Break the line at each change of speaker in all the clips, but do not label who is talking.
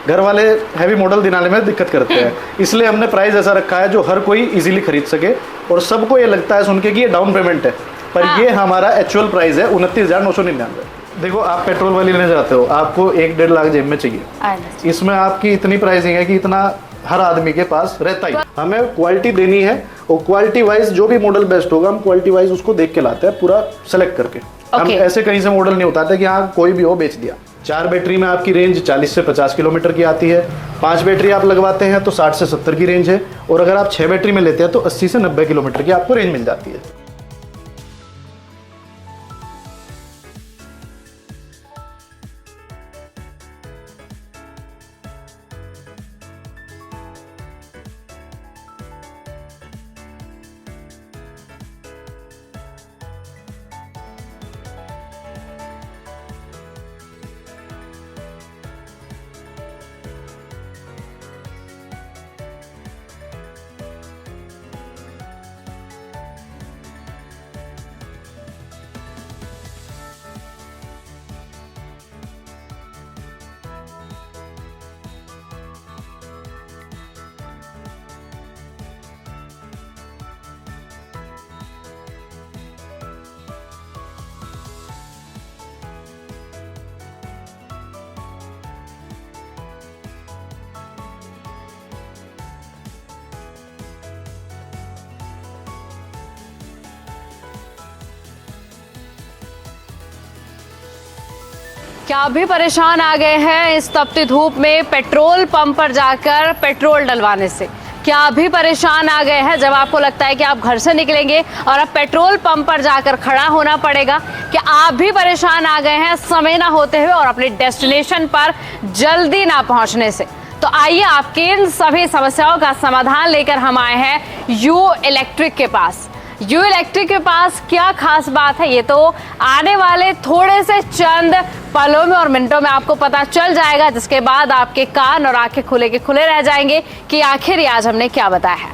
घर वाले heavy model दिलाने में दिक्कत करते हैं, इसलिए हमने प्राइस ऐसा रखा है जो हर कोई इजीली खरीद सके। और सबको ये लगता है सुन के कि ये डाउन पेमेंट है, पर ये हमारा एक्चुअल प्राइस है 29,999। देखो, आप पेट्रोल वाली लेने जाते हो, आपको 1-1.5 लाख जेब में चाहिए। इसमें आपकी इतनी प्राइसिंग है कि इतना हर आदमी के पास रहता ही। हमें क्वालिटी देनी है और क्वालिटी वाइज जो भी मॉडल बेस्ट होगा हम क्वालिटी वाइज उसको देख के लाते हैं, पूरा सेलेक्ट करके। हम ऐसे कहीं से मॉडल नहीं उतारते कि हाँ कोई भी हो बेच दिया। 4 बैटरी में आपकी रेंज 40 से 50 किलोमीटर की आती है। 5 बैटरी आप लगवाते हैं तो 60 से 70 की रेंज है, और अगर आप 6 बैटरी में लेते हैं तो 80 से 90 किलोमीटर की आपको रेंज मिल जाती है।
क्या आप भी परेशान आ गए हैं इस तपती धूप में पेट्रोल पंप पर जाकर पेट्रोल डलवाने से? क्या आप भी परेशान आ गए हैं जब आपको लगता है कि आप घर से निकलेंगे और अब पेट्रोल पंप पर जाकर खड़ा होना पड़ेगा? क्या आप भी परेशान आ गए हैं समय ना होते हुए और अपने डेस्टिनेशन पर जल्दी ना पहुंचने से? तो आइए आपके इन सभी समस्याओं का समाधान लेकर हम आए हैं यू इलेक्ट्रिक के पास। यू इलेक्ट्रिक के पास क्या खास बात है, ये तो आने वाले थोड़े से चंद पलों में और मिनटों में आपको पता चल जाएगा, जिसके बाद आपके कान और आंखें खुले के खुले रह जाएंगे कि आखिर आज हमने क्या बताया है।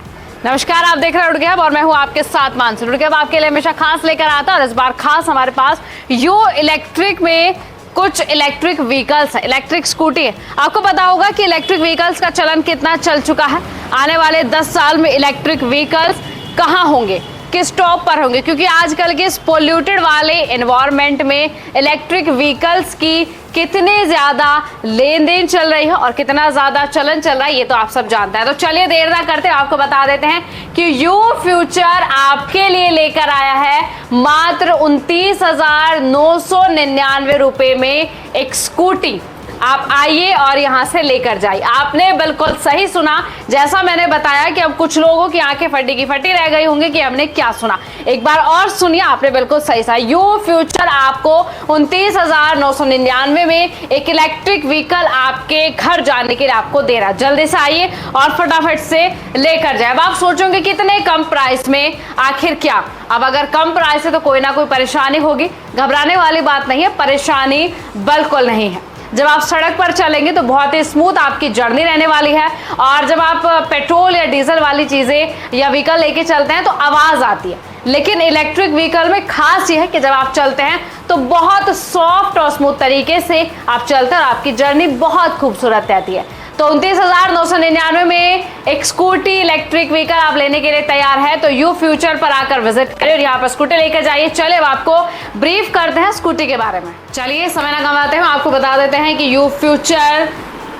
नमस्कार, आप देख रहे हैं उड़गैब और मैं हूं आपके साथ मानसी। उड़गैब आपके लिए हमेशा खास लेकर आता है और इस बार खास हमारे पास यू इलेक्ट्रिक में कुछ इलेक्ट्रिक व्हीकल्स है, इलेक्ट्रिक स्कूटी है। आपको पता होगा कि इलेक्ट्रिक व्हीकल्स का चलन कितना चल चुका है। आने वाले 10 साल में इलेक्ट्रिक व्हीकल्स कहाँ होंगे, किस टॉप पर होंगे, क्योंकि आजकल के इस पोल्यूटेड वाले एनवायरनमेंट में इलेक्ट्रिक व्हीकल्स की कितनी ज्यादा लेन देन चल रही है और कितना ज्यादा चलन चल रहा है, ये तो आप सब जानते हैं। तो चलिए देर ना करते आपको बता देते हैं कि यू फ्यूचर आपके लिए लेकर आया है मात्र 29,999 रुपए में एक स्कूटी। आप आइए और यहां से लेकर जाइए। आपने बिल्कुल सही सुना, जैसा मैंने बताया कि अब कुछ लोगों की आंखें फटी की फटी रह गई होंगी कि हमने क्या सुना। एक बार और सुनिए, आपने बिल्कुल सही सुना। यू फ्यूचर आपको 29,999 में एक इलेक्ट्रिक व्हीकल आपके घर जाने के लिए आपको दे रहा है। जल्दी से आइए और फटाफट से लेकर जाए। अब आप सोचोगे कितने कम प्राइस में, आखिर क्या? अब अगर कम प्राइस है तो कोई ना कोई परेशानी होगी, घबराने वाली बात नहीं है, परेशानी बिल्कुल नहीं है। जब आप सड़क पर चलेंगे तो बहुत ही स्मूथ आपकी जर्नी रहने वाली है, और जब आप पेट्रोल या डीजल वाली चीजें या व्हीकल लेके चलते हैं तो आवाज आती है, लेकिन इलेक्ट्रिक व्हीकल में खास ये है कि जब आप चलते हैं तो बहुत सॉफ्ट और स्मूथ तरीके से आप चलते हैं और आपकी जर्नी बहुत खूबसूरत रहती है। तो 29,999 में एक स्कूटी इलेक्ट्रिक व्हीकल आप लेने के लिए तैयार है तो यू फ्यूचर पर आकर विजिट करें और यहाँ पर स्कूटी लेकर जाइए। चलिए अब आपको ब्रीफ करते हैं स्कूटी के बारे में। चलिए समय ना गंवाते हुए आपको बता देते हैं कि यू फ्यूचर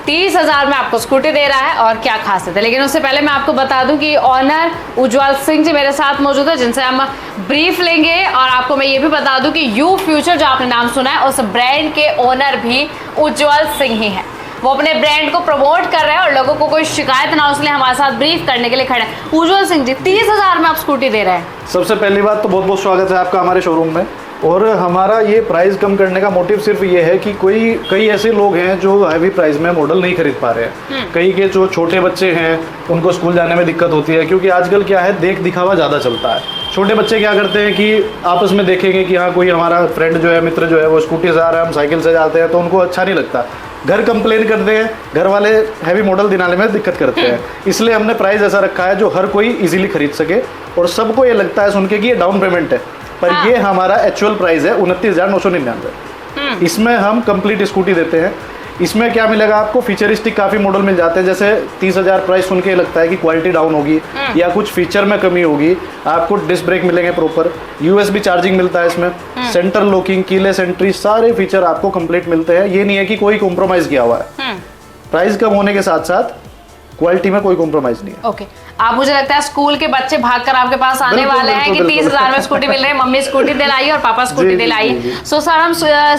30,000 में आपको स्कूटी दे रहा है और क्या खासियत है। लेकिन उससे पहले मैं आपको बता दूं कि ऑनर उज्जवल सिंह जी मेरे साथ मौजूद है, जिनसे हम ब्रीफ लेंगे। और आपको मैं ये भी बता दूं कि यू फ्यूचर जो आपने नाम सुना है उस ब्रांड के ओनर भी उज्जवल सिंह ही है। वो अपने ब्रांड को प्रमोट कर रहे हैं और लोगों को कोई शिकायत ना हो, इसलिए हमारे साथ ब्रीफ करने के लिए खड़े हैं। उज्जवल सिंह जी, 30,000 में आप स्कूटी दे रहे हैं।
सबसे पहली बात तो बहुत बहुत स्वागत है आपका हमारे शोरूम में। और हमारा ये प्राइस कम करने का मोटिव सिर्फ ये है कि कई ऐसे लोग हैं जो हैवी प्राइस में मॉडल नहीं खरीद पा रहे हैं। कई के जो छोटे बच्चे हैं उनको स्कूल जाने में दिक्कत होती है, क्योंकि आजकल क्या है, देख दिखावा ज़्यादा चलता है। छोटे बच्चे क्या करते हैं कि आपस में देखेंगे कि हाँ कोई हमारा फ्रेंड जो है, मित्र जो है वो स्कूटी से आ रहा है, हम साइकिल से जाते हैं, तो उनको अच्छा नहीं लगता। घर कंप्लेन करते हैं, घर वाले हैवी मॉडल दिलाने में दिक्कत करते हैं, इसलिए हमने प्राइस ऐसा रखा है जो हर कोई इजीली खरीद सके। और सबको ये लगता है सुन के कि ये डाउन पेमेंट है, पर ये हमारा एक्चुअल प्राइस है 29,999। इसमें हम कंप्लीट स्कूटी देते हैं। इसमें क्या मिलेगा आपको, फीचरिस्टिक काफी मॉडल मिल जाते हैं। जैसे 30,000 प्राइस सुन के लगता है कि क्वालिटी डाउन होगी या कुछ फीचर में कमी होगी, आपको डिस्क ब्रेक मिलेंगे प्रॉपर, यूएसबी चार्जिंग मिलता है इसमें, सेंटर लॉकिंग, कीलेस एंट्री, सारे फीचर आपको कंप्लीट मिलते हैं। ये नहीं है कि कोई कॉम्प्रोमाइज किया हुआ है। प्राइस कम होने के साथ साथ क्वालिटी में कोई कॉम्प्रोमाइज नहीं है।
ओके, आप मुझे लगता है स्कूल के बच्चे भागकर आपके पास आने
बिल्कुल,
वाले हैं कि
बिल्कुल,
30,000 में स्कूटी मिल रही है, मम्मी स्कूटी दिलाई और पापा स्कूटी
जी, जी,
दिलाई।
जी, जी।
सो सर हम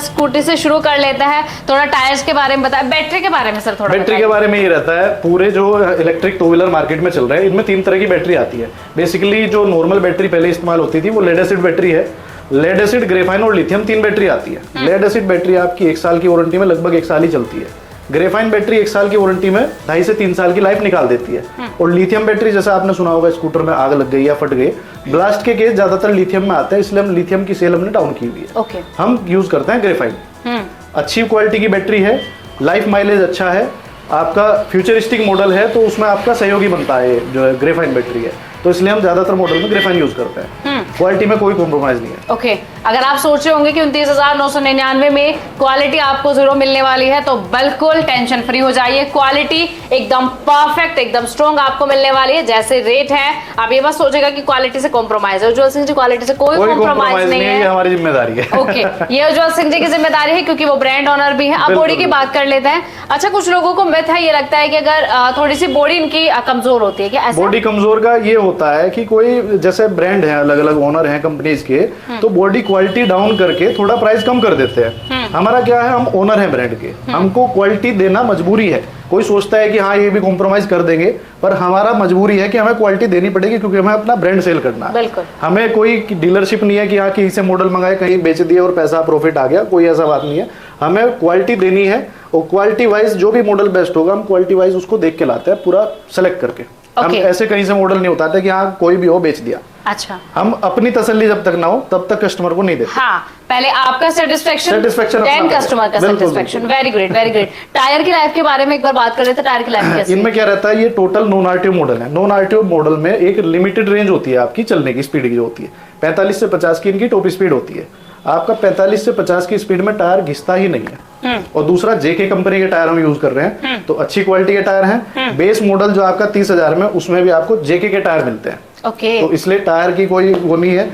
स्कूटी से शुरू कर लेते हैं, थोड़ा टायर्स के बारे में बताएं, बैटरी के बारे में सर थोड़ा
बैटरी के बारे में ये रहता है, पूरे जो इलेक्ट्रिक टू व्हीलर मार्केट में चल रहे हैं इनमें 3 तरह की बैटरी आती है। बेसिकली जो नॉर्मल बैटरी पहले इस्तेमाल होती थी वो लेड एसिड बैटरी है। लेड एसिड, ग्रेफाइन और लिथियम 3 बैटरी आती है। लेड एसिड बैटरी आपकी 1 साल की वारंटी में लगभग 1 साल ही चलती है। ग्रेफाइन बैटरी 1 साल की वारंटी में 2.5 से 3 साल की लाइफ निकाल देती है। और लिथियम बैटरी जैसा आपने सुना होगा, स्कूटर में आग लग गई या फट गई, ब्लास्ट के केस ज्यादातर लिथियम में आते हैं, इसलिए हम लिथियम की सेल हमने डाउन की हुई है।
ओके,
हम यूज करते हैं ग्रेफाइन। अच्छी क्वालिटी की बैटरी है, लाइफ माइलेज अच्छा है, आपका फ्यूचरिस्टिक मॉडल है तो उसमें आपका सहयोगी बनता है जो है ग्रेफाइन बैटरी है, तो इसलिए हम ज्यादातर मॉडल में ग्रेफाइन यूज करते हैं। क्वालिटी में कोई कॉम्प्रोमाइज नहीं है।
ओके, अगर आप सोच रहे होंगे कि 29,999 में क्वालिटी आपको जीरो मिलने वाली है तो बिल्कुल टेंशन फ्री हो जाइए। क्वालिटी एकदम परफेक्ट, एकदम स्ट्रॉन्ग आपको मिलने वाली है। जैसे रेट है, आप ये बस सोचेगा कि क्वालिटी से कॉम्प्रोमाइज है। उज्जवल सिंह जी, क्वालिटी से कोई कॉम्प्रोमाइज नहीं है,
ये हमारी जिम्मेदारी है।
ओके, ये उज्जवल सिंह जी की जिम्मेदारी है क्योंकि वो ब्रांड ओनर भी है। अब बॉडी की बात कर लेते हैं। अच्छा, कुछ लोगों को मिथ है, ये लगता है कि अगर थोड़ी सी बॉडी इनकी कमजोर होती है, क्या ऐसा?
बॉडी कमजोर का ये होता है कि कोई जैसे ब्रांड है, अलग अलग ओनर हैं कंपनीज के, तो बॉडी क्वालिटी डाउन करके थोड़ा प्राइस कम कर देते हैं। हमारा क्या है, हम ओनर हैं ब्रांड के, हमको क्वालिटी देना मजबूरी है। कोई सोचता है कि हाँ ये भी कॉम्प्रोमाइज कर देंगे, पर हमारा मजबूरी है कि हमें क्वालिटी देनी पड़ेगी क्योंकि हमें अपना ब्रांड सेल करना है।
बिल्कुल, हमें
कोई डीलरशिप नहीं है कि हाँ कहीं से मॉडल मंगाए, कहीं बेच दिए और पैसा प्रॉफिट आ गया, कोई ऐसा बात नहीं है। हमें क्वालिटी देनी है और क्वालिटी वाइज जो भी मॉडल बेस्ट होगा हम क्वालिटी वाइज उसको देख के लाते हैं, पूरा सेलेक्ट करके। हम ऐसे कहीं से मॉडल नहीं उतारते कि हाँ कोई भी हो बेच दिया।
अच्छा,
हम अपनी तसल्ली जब तक ना हो तब तक कस्टमर को नहीं देते।
हाँ, पहले आपका सेटिस्फेक्शन देन कस्टमर का satisfaction. Very great, very great. Tyre की लाइफ के बारे में एक बार बात कर लेते हैं। टायर की लाइफ कैसी?
इनमें क्या रहता है, ये टोटल नॉन आरटीओ मॉडल है। नॉन आरटीओ मॉडल में एक लिमिटेड रेंज होती है आपकी चलने की स्पीड की, जो होती है 45 से 50 की इनकी टॉप स्पीड होती है। आपका 45 से 50 की स्पीड में टायर घिसता ही नहीं है। और दूसरा, जेके कंपनी के टायर हम यूज कर रहे हैं, तो अच्छी क्वालिटी के टायर हैं। बेस मॉडल जो आपका 30,000 में, उसमें भी आपको जेके के टायर मिलते हैं।
ओके,
तो इसलिए टायर की कोई वो नहीं है।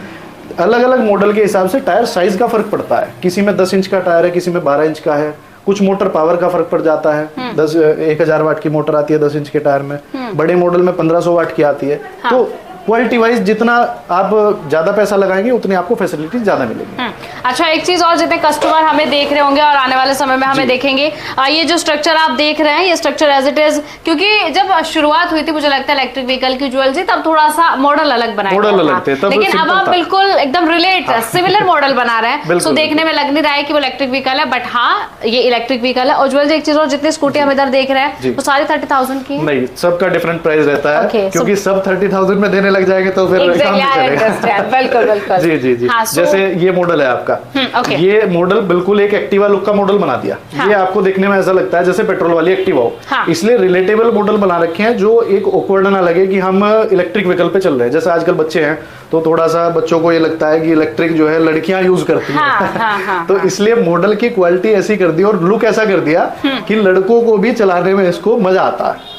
अलग अलग मॉडल के हिसाब से टायर साइज का फर्क पड़ता है, किसी में 10 इंच का टायर है, किसी में 12 इंच का है। कुछ मोटर पावर का फर्क पड़ जाता है, 1000 वाट की मोटर आती है 10 इंच के टायर में, बड़े मॉडल में 1500 वाट की आती है। तो क्वालिटी वाइज जितना आप ज्यादा पैसा लगाएंगे उतनी आपको फैसिलिटी ज्यादा मिलेगी।
अच्छा, एक चीज और, जितने कस्टमर हमें देख रहे होंगे और आने वाले समय में हमें देखेंगे, ये जो स्ट्रक्चर आप देख रहे हैं, ये स्ट्रक्चर एज इट इज, क्योंकि जब शुरुआत हुई थी मुझे लगता है इलेक्ट्रिक व्हीकल की ज्वेलरी, तब थोड़ा सा मॉडल अलग बनाया
मॉडल अलग थे, तब
लेकिन अब आप बिल्कुल एकदम रिलेट सिमिलर मॉडल बना रहे हैं। सो देखने में लग नहीं रहा है कि वो इलेक्ट्रिक व्हीकल है, बट हाँ ये इलेक्ट्रिक व्हीकल है। उज्जवल जी, एक चीज और, जितनी स्कूटी हम इधर देख रहे हैं वो सारी 30,000 की है?
नहीं, सबका डिफरेंट प्राइस रहता है,
Okay,
क्योंकि सब 30,000 में देने लग जाएंगे तो फिर काम नहीं चलेगा।
बिल्कुल बिल्कुल।
जी जी जी।
हाँ,
जैसे ये मॉडल है आपका,
okay.
ये मॉडल बिल्कुल एक एक्टिवा लुक का मॉडल बना दिया।
हाँ.
ये आपको देखने में ऐसा लगता है जैसे पेट्रोल वाली एक्टिवा हो।
हाँ.
इसलिए रिलेटेबल मॉडल बना रखे हैं जो एक ऑकवर्ड ना लगे कि हम इलेक्ट्रिक व्हीकल पे चल रहे हैं। जैसे आजकल बच्चे हैं तो थोड़ा सा बच्चों को ये लगता है कि इलेक्ट्रिक जो है लड़कियां यूज करती हैं। तो इसलिए मॉडल की क्वालिटी ऐसी कर दी और लुक ऐसा कर दिया कि लड़कों को भी चलाने में इसको मजा आता है।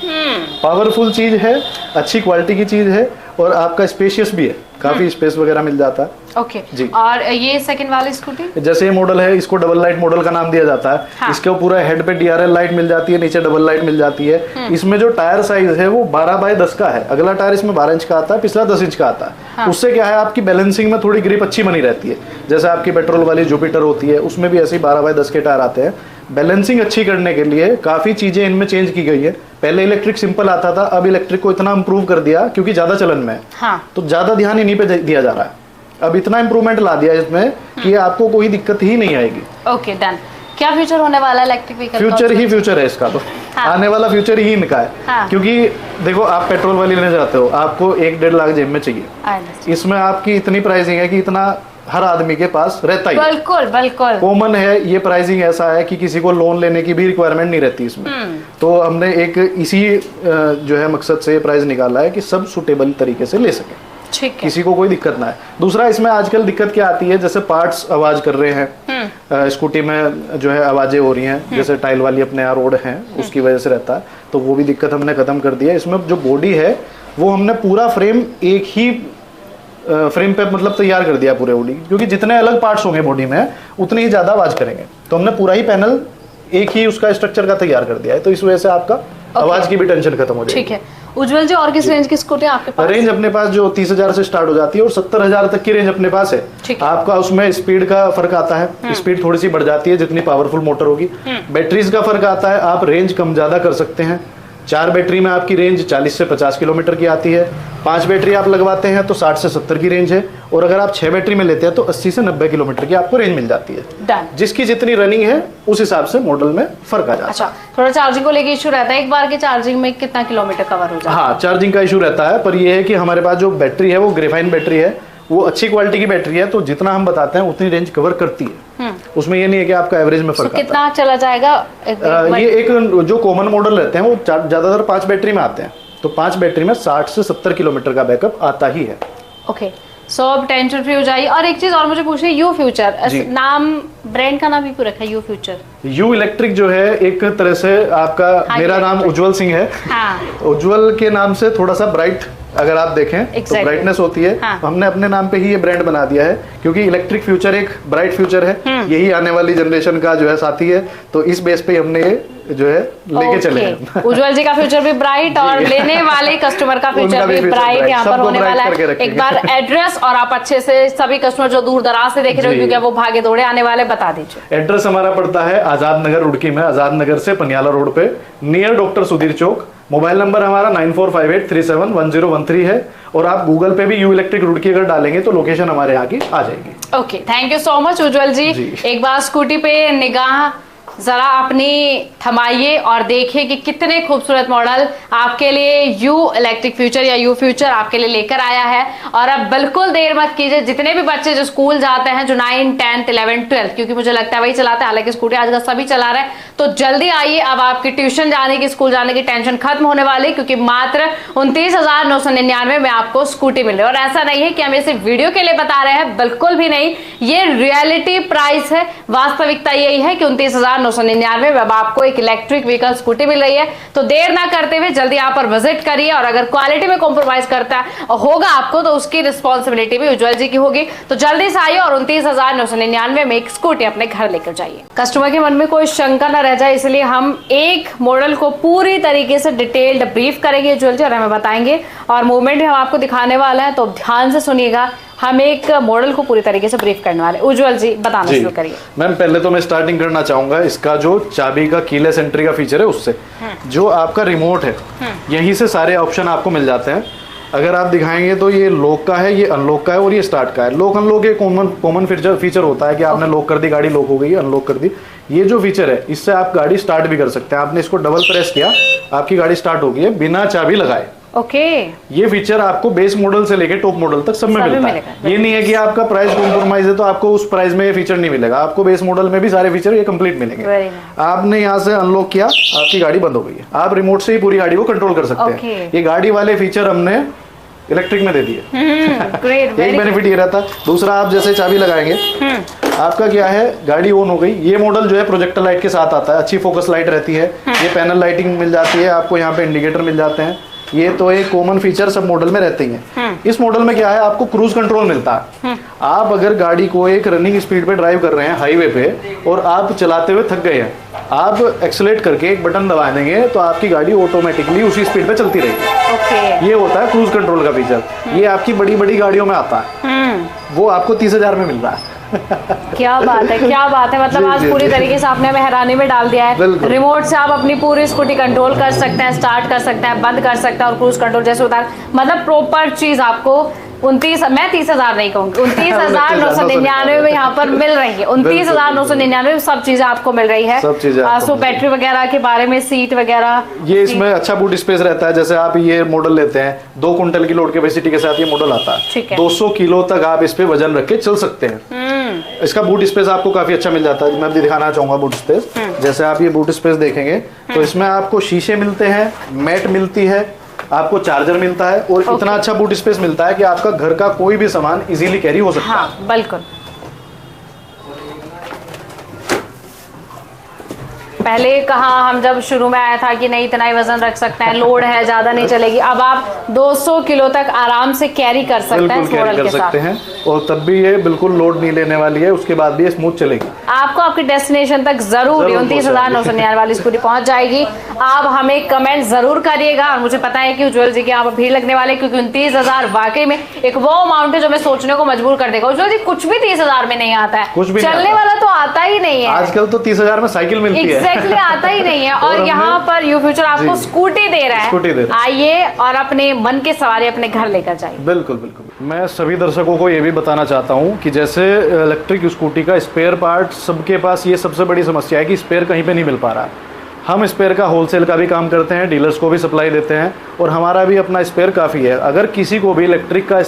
पावरफुल चीज है, अच्छी क्वालिटी की चीज है और आपका स्पेशियस भी है, काफी स्पेस वगैरह मिल जाता है।
ओके
जी।
और ये सेकंड वाली स्कूटी,
जैसे ये मॉडल है, इसको डबल लाइट मॉडल का नाम दिया जाता है।
हाँ।
इसके पूरा हेड पे डीआरएल लाइट मिल जाती है, नीचे डबल लाइट मिल जाती है। इसमें जो टायर साइज है वो 12 बाय 10 का है। अगला टायर इसमें 12 इंच का आता है, पिछला 10 इंच का आता है। हाँ। उससे क्या है, आपकी बैलेंसिंग में थोड़ी ग्रिप अच्छी बनी रहती है। जैसे आपकी पेट्रोल वाली जुपिटर होती है, उसमें भी ऐसे ही 12 बाय 10 के टायर आते हैं। बैलेंसिंग अच्छी करने के लिए काफी चीजें इनमें चेंज की गई है। पहले इलेक्ट्रिक सिंपल आता था, अब इलेक्ट्रिक को इतना इंप्रूव कर दिया क्योंकि ज्यादा चलन में है। हाँ। तो ज्यादा ध्यान इन्हीं पे दिया जा रहा है। अब इतना इंप्रूवमेंट ला दिया इसमें कि आपको कोई दिक्कत ही नहीं आएगी। Okay, done.
क्या फ्यूचर होने वाला है इलेक्ट्रिक व्हीकल?
फ्यूचर ही फ्यूचर है इसका तो। हाँ। आने वाला फ्यूचर ही इनका है। हाँ। क्योंकि देखो, आप पेट्रोल वाली लेने जाते हो, आपको 1-1.5 लाख जेब में चाहिए। इसमें आपकी इतनी प्राइसिंग है कि इतना हर आदमी के पास रहता ही।
बिल्कुल बिल्कुल
कॉमन है। ये प्राइसिंग ऐसा है कि किसी को लोन लेने की भी रिक्वायरमेंट नहीं रहती इसमें। तो हमने एक इसी जो है मकसद से प्राइस निकाला है कि सब सुटेबल तरीके से ले सके, किसी को कोई दिक्कत ना है। दूसरा, इसमें आजकल दिक्कत क्या आती है, जैसे पार्ट्स आवाज कर रहे हैं, स्कूटी में जो है आवाज़ें हो रही हैं, जैसे टाइल वाली अपने यहाँ रोड हैं उसकी वजह से रहता है, तो वो भी दिक्कत हमने ख़त्म कर दिया। इसमें जो बॉडी है वो हमने पूरा फ्रेम एक ही फ्रेम पे मतलब तैयार कर दिया पूरे बॉडी, क्योंकि जितने अलग पार्ट्स होंगे बॉडी में उतनी ही ज़्यादा आवाज़ करेंगे, तो हमने पूरा ही पैनल एक ही उसका स्ट्रक्चर का तैयार कर दिया है, तो इस वजह से आपका आवाज़ की भी टेंशन खत्म हो जाएगी।
ठीक है उज्जवल जी, और किस रेंज की स्कूटी आपके पास?
रेंज अपने पास जो 30,000 से स्टार्ट हो जाती है और 70,000 तक की रेंज अपने पास है। आपका उसमें स्पीड का फर्क आता है, स्पीड थोड़ी सी बढ़ जाती है जितनी पावरफुल मोटर होगी। बैटरीज का फर्क आता है, आप रेंज कम ज्यादा कर सकते हैं। 4 बैटरी में आपकी रेंज 40 से 50 किलोमीटर की आती है, 5 बैटरी आप लगवाते हैं तो 60 से 70 की रेंज है, और अगर आप 6 बैटरी में लेते हैं तो 80 से 90 किलोमीटर की आपको रेंज मिल जाती है।
डन।
जिसकी जितनी रनिंग है उस हिसाब से मॉडल में फर्क आ जाता है।
अच्छा, थोड़ा चार्जिंग को लेके इशू रहता है, एक बार के चार्जिंग में कितना किलोमीटर कवर हो जाता है?
हाँ, चार्जिंग का इशू रहता है, पर यह है कि हमारे पास जो बैटरी है वो ग्रेफाइन बैटरी है, वो अच्छी क्वालिटी की बैटरी है, तो जितना हम बताते हैं उतनी रेंज कवर करती है। उसमें ये नहीं है कि आपका एवरेज में फर्क
कितना आता है। चला जाएगा
ये एक जो कॉमन मॉडल रहते हैं वो ज्यादातर 5 बैटरी में आते हैं, तो 5 बैटरी में 60 से 70 किलोमीटर का बैकअप आता ही है।
ओके, सो अब टेंशन फ्री हो जाइए। और एक चीज और मुझे पूछिए, यू फ्यूचर नाम, ब्रांड का नाम भी पूरा रखा है यू फ्यूचर।
यू इलेक्ट्रिक जो है एक तरह से आपका, मेरा नाम उज्जवल सिंह है।
हाँ।
उज्जवल के नाम से थोड़ा सा ब्राइट अगर आप देखें तो ब्राइटनेस होती है।
हाँ।
हमने अपने नाम पे ही ये ब्रांड बना दिया है, क्योंकि इलेक्ट्रिक फ्यूचर एक ब्राइट फ्यूचर है, यही आने वाली जनरेशन का जो है साथी है, तो इस बेस पे हमने ये जो है लेके चले हैं।
उज्जवल जी का फ्यूचर भी ब्राइट और लेने वाले कस्टमर का फ्यूचर भी ब्राइट यहाँ पर होने वाला है। एक बार एड्रेस और आप अच्छे से सभी कस्टमर जो दूर दराज से देख रहे हो क्योंकि वो भागे दौड़े आने वाले, बता दीजिए।
एड्रेस हमारा पड़ता है आजाद नगर रुड़की में, आजाद नगर से पनियाला रोड पे, नियर डॉक्टर सुधीर चौक। मोबाइल नंबर हमारा 9458371013 है, और आप गूगल पे भी यू इलेक्ट्रिक रुड़की अगर डालेंगे तो लोकेशन हमारे यहाँ की आ जाएगी।
Okay, thank you so much Ujjwal ji. एक बार स्कूटी पे निगाह जरा अपनी थमाइए और देखिए कि कितने खूबसूरत मॉडल आपके लिए यू इलेक्ट्रिक फ्यूचर या यू फ्यूचर आपके लिए लेकर आया है। और अब बिल्कुल देर मत कीजिए, जितने भी बच्चे जो स्कूल जाते हैं, जो 9, 10, 11, 12, क्योंकि मुझे लगता है वही चलाते हैं, हालांकि स्कूटी आजकल सभी चला रहे हैं, तो जल्दी आइए। अब आपकी ट्यूशन जाने की, स्कूल जाने की टेंशन खत्म होने वाली, क्योंकि मात्र 29,999 में आपको स्कूटी मिल रही है। और ऐसा नहीं है कि हम इसे वीडियो के लिए बता रहे हैं, बिल्कुल भी नहीं, ये रियलिटी प्राइस है। वास्तविकता यही है कि 29,999 में अब आपको एक इलेक्ट्रिक व्हीकल स्कूटी मिल रही है। तो देर ना करते हुए जल्दी यहाँ पर विजिट करिए, और अगर क्वालिटी में कॉम्प्रोमाइज करता होगा आपको तो उसकी रिस्पॉन्सिबिलिटी भी उज्जवल जी की होगी। तो जल्दी से आइए और 29,999 में एक स्कूटी अपने घर लेकर जाइए। कस्टमर के मन में कोई शंका न रह जाए, इसलिए हम एक मॉडल को पूरी तरीके से डिटेल्ड ब्रीफ करेंगे उज्जवल जी, और हमें बताएंगे, और मूवमेंट हम आपको दिखाने वाला है, तो ध्यान से सुनिएगा। हम एक मॉडल को पूरी तरीके से ब्रीफ करने वाले। उज्जवल जी बताना शुरू करिए।
मैम, पहले तो मैं स्टार्टिंग करना चाहूंगा इसका जो चाबी का कीलेस एंट्री का फीचर है उससे। जो आपका रिमोट है यहीं से सारे ऑप्शन आपको मिल जाते हैं। अगर आप दिखाएंगे तो ये लॉक का है, ये अनलॉक का है, और ये स्टार्ट का है। लॉक अनलॉक एक कॉमन फीचर होता है कि आपने लॉक कर दी, गाड़ी लॉक हो गई, अनलॉक कर दी। ये जो फीचर है इससे आप गाड़ी स्टार्ट भी कर सकते हैं। आपने इसको डबल प्रेस किया, आपकी गाड़ी स्टार्ट हो गई है बिना चाबी लगाए।
ओके,
ये फीचर आपको बेस मॉडल से लेके टॉप मॉडल तक सब में मिलता है। ये नहीं है कि आपका प्राइस कॉम्प्रोमाइज है तो आपको उस प्राइस में ये फीचर नहीं मिलेगा, आपको बेस मॉडल में भी सारे फीचर ये कंप्लीट मिलेंगे। आपने यहाँ से अनलॉक किया, आपकी गाड़ी बंद हो गई है, आप रिमोट से ही पूरी गाड़ी को कंट्रोल कर सकते हैं। ये गाड़ी वाले फीचर हमने इलेक्ट्रिक में दे दिए। एक बेनिफिट ये रहता है। दूसरा, आप जैसे चाबी लगाएंगे, आपका क्या है, गाड़ी ऑन हो गई। ये मॉडल जो है प्रोजेक्टर लाइट के साथ आता है, अच्छी फोकस लाइट रहती है, ये पैनल लाइटिंग मिल जाती है आपको, यहाँ पे इंडिकेटर मिल जाते हैं। ये तो एक कॉमन फीचर सब मॉडल में रहते हैं। इस मॉडल में क्या है, आपको क्रूज कंट्रोल मिलता है। आप अगर गाड़ी को एक रनिंग स्पीड पे ड्राइव कर रहे हैं हाईवे पे, और आप चलाते हुए थक गए हैं, आप एक्सीलेट करके एक बटन दबा देंगे तो आपकी गाड़ी ऑटोमेटिकली उसी स्पीड पे चलती रहेगी। ये होता है क्रूज कंट्रोल का फीचर। ये आपकी बड़ी बड़ी गाड़ियों में आता है, वो आपको 30,000 में मिल रहा है।
क्या बात है, क्या बात है। मतलब आज पूरी तरीके से आपने हमें हैरानी में डाल दिया है। रिमोट से आप अपनी पूरी स्कूटी कंट्रोल कर सकते हैं, स्टार्ट कर सकते हैं, बंद कर सकते हैं, और क्रूज कंट्रोल जैसे होता है, मतलब प्रॉपर चीज आपको 30,000 नहीं कहूंगी, 29,999 में यहाँ पर मिल रही है। 29,999 में सब चीजें आपको मिल रही है। सो बैटरी वगैरह के बारे में, सीट वगैरह,
ये इसमें अच्छा बूट स्पेस रहता है। जैसे आप ये मॉडल लेते हैं, 2 कुंटल की लोड कैपेसिटी के साथ ये मॉडल आता है। 200 किलो तक आप इस पे वजन रख के चल सकते हैं। इसका बूट स्पेस आपको काफी अच्छा मिल जाता है। मैं भी दिखाना चाहूंगा बूट स्पेस। जैसे आप ये बूट स्पेस देखेंगे तो इसमें आपको शीशे मिलते हैं, मैट मिलती है, आपको चार्जर मिलता है, और इतना अच्छा बूट स्पेस मिलता है कि आपका घर का कोई भी सामान इजीली कैरी हो सकता है।
बिल्कुल। पहले कहा हम जब शुरू में आया था कि नहीं इतना ही वजन रख सकते हैं, लोड है ज्यादा नहीं चलेगी, अब आप 200 किलो तक आराम से कैरी कर सकते हैं इस
बिल्कुल
मॉडल
कैरी
के
कर
साथ।
सकते हैं, और तब भी ये बिल्कुल लोड नहीं लेने वाली है, उसके बाद भी ये स्मूथ चलेगी।
आपको आपके डेस्टिनेशन तक जरूर 29,999 वाली स्कूटी पहुंच जाएगी। आप हमें कमेंट जरूर करिएगा, और मुझे पता है कि उज्जवल जी के यहाँ पर भीड़ लगने वाले, क्योंकि 29,000 वाकई में एक वो अमाउंट है जो मैं सोचने को मजबूर कर देगा। उज्जवल जी कुछ भी 30,000 में नहीं आता है,
कुछ भी नहीं
चलने
आता।
वाला तो आता ही नहीं है,
आजकल तो 30,000 में साइकिल मिलती है।
एग्जैक्टली आता ही नहीं है। और
हमने-
यहाँ पर यू फ्यूचर आपको
जी।
स्कूटी दे रहा
स्कूटी दे
है,
रहा है।
आइए और अपने मन के सवारी अपने घर लेकर जाइए।
बिल्कुल बिल्कुल। मैं सभी दर्शकों को ये भी बताना चाहता हूँ कि जैसे इलेक्ट्रिक स्कूटी का स्पेयर पार्ट सबके पास, ये सबसे बड़ी समस्या है कि स्पेयर कहीं पे नहीं मिल पा रहा। हम स्पेयर का होलसेल का भी काम करते हैं, डीलर्स को भी सप्लाई देते हैं, और हमारा भी अपना स्पेयर काफ़ी है। अगर किसी को भी इलेक्ट्रिक का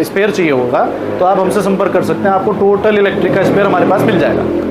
स्पेयर चाहिए होगा तो आप हमसे संपर्क कर सकते हैं, आपको टोटल इलेक्ट्रिक का स्पेयर हमारे पास मिल जाएगा।